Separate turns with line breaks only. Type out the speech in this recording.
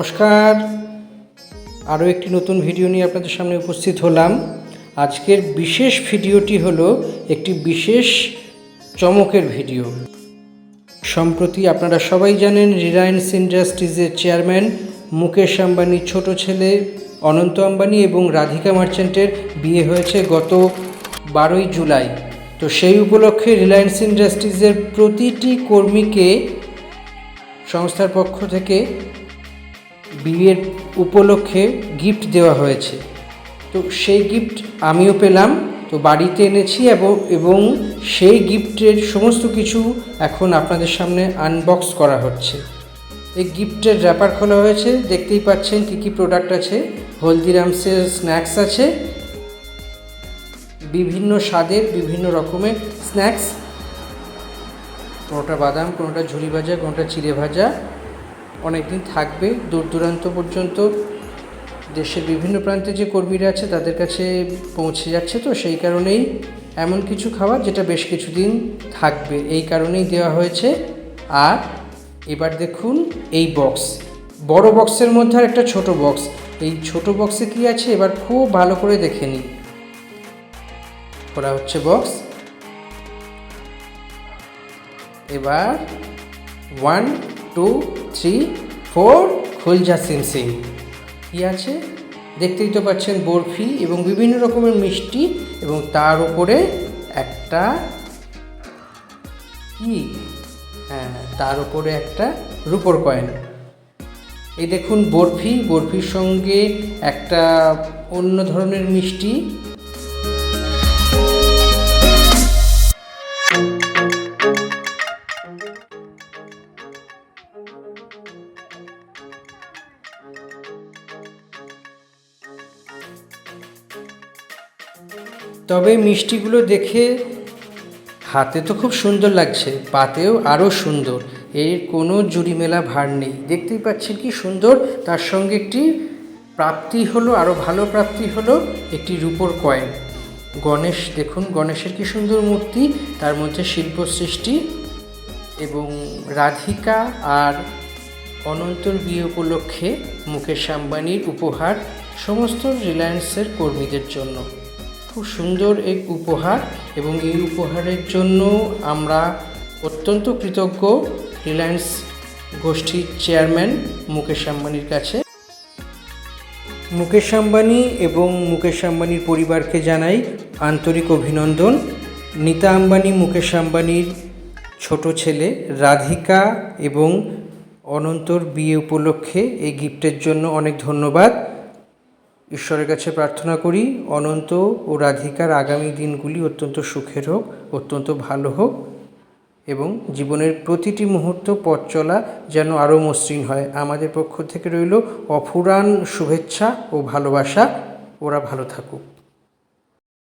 নমস্কার, আরও একটি নতুন ভিডিও নিয়ে আপনাদের সামনে উপস্থিত হলাম। আজকের বিশেষ ভিডিওটি হলো একটি বিশেষ চমকের ভিডিও। সম্প্রতি আপনারা সবাই জানেন রিলায়েন্স ইন্ডাস্ট্রিজের চেয়ারম্যান মুকেশ আম্বানির ছোট ছেলে অনন্ত আম্বানি এবং রাধিকা মার্চেন্টের বিয়ে হয়েছে গত 12ই জুলাই। তো সেই উপলক্ষে রিলায়েন্স ইন্ডাস্ট্রিজের প্রতিটি কর্মীকে সংস্থার পক্ষ থেকে বিয়ের উপলক্ষে গিফট দেওয়া হয়েছে। তো সেই গিফট আমিও পেলাম, তো বাড়িতে এনেছি এবং সেই গিফটের সমস্ত কিছু এখন আপনাদের সামনে আনবক্স করা হচ্ছে। এই গিফটের র্যাপার খোলা হয়েছে, দেখতেই পাচ্ছেন কী কী প্রোডাক্ট আছে। হলদিরামসের স্ন্যাক্স আছে, বিভিন্ন স্বাদের বিভিন্ন রকমের স্ন্যাক্স, কোনোটা বাদাম, কোনোটা ঝুরি ভাজা, কোনোটা চিড়ে ভাজা। অনেক দিন থাকবে, দূর দূরান্ত পর্যন্ত দেশের বিভিন্ন প্রান্তে যে কর্মীরা আছে তাদের কাছে পৌঁছে যাচ্ছে। তো সেই কারণেই এমন কিছু খাবার যেটা বেশ কিছুদিন থাকবে, এই কারণেই দেওয়া হয়েছে। আর এবার দেখুন এই বক্স, বড় বক্সের মধ্যে আর একটা ছোট বক্স। এই ছোট বক্সে কি আছে এবার খুব ভালো করে দেখে নিন। খোলা হচ্ছে বক্স। এবার 1 2 3 4 খুল যা সিং সিং। কী আছে দেখতেই তো পাচ্ছেন, বরফি এবং বিভিন্ন রকমের মিষ্টি, এবং তার উপরে একটা কি, তার উপরে একটা রূপোর কয়েন। এই দেখুন বরফির সঙ্গে একটা অন্য ধরনের মিষ্টি। তবে মিষ্টিগুলো দেখে হাতে তো খুব সুন্দর লাগছে, পাতেও আরও সুন্দর, এর কোনো জুড়ি মেলা ভার নেই। দেখতেই পাচ্ছেন কি সুন্দর। তার সঙ্গে একটি প্রাপ্তি হলো, আরও ভালো প্রাপ্তি হলো একটি রূপোর কয়েন। গণেশ, দেখুন গণেশের কি সুন্দর মূর্তি, তার মধ্যে শিল্প সৃষ্টি। এবং রাধিকা আর অনন্তর বিয়ে উপলক্ষে মুকেশ আম্বানির উপহার সমস্ত রিলায়েন্সের কর্মীদের জন্য। খুব সুন্দর এক উপহার, এবং এই উপহারের জন্য আমরা অত্যন্ত কৃতজ্ঞ রিলায়েন্স গোষ্ঠীর চেয়ারম্যান মুকেশ আম্বানির কাছে। মুকেশ আম্বানি এবং মুকেশ আম্বানির পরিবারকে জানাই আন্তরিক অভিনন্দন। নীতা আম্বানি মুকেশ আম্বানির ছোট ছেলে, রাধিকা এবং অনন্তর বিয়ে উপলক্ষে এই গিফটের জন্য অনেক ধন্যবাদ। ঈশ্বরের কাছে প্রার্থনা করি অনন্ত ও রাধিকার আগামী দিনগুলি অত্যন্ত সুখের হোক, অত্যন্ত ভালো হোক, এবং জীবনের প্রতিটি মুহূর্ত পথ চলা যেন আরও মসৃণ হয়। আমাদের পক্ষ থেকে রইল অফুরান শুভেচ্ছা ও ভালোবাসা। ওরা ভালো থাকুক।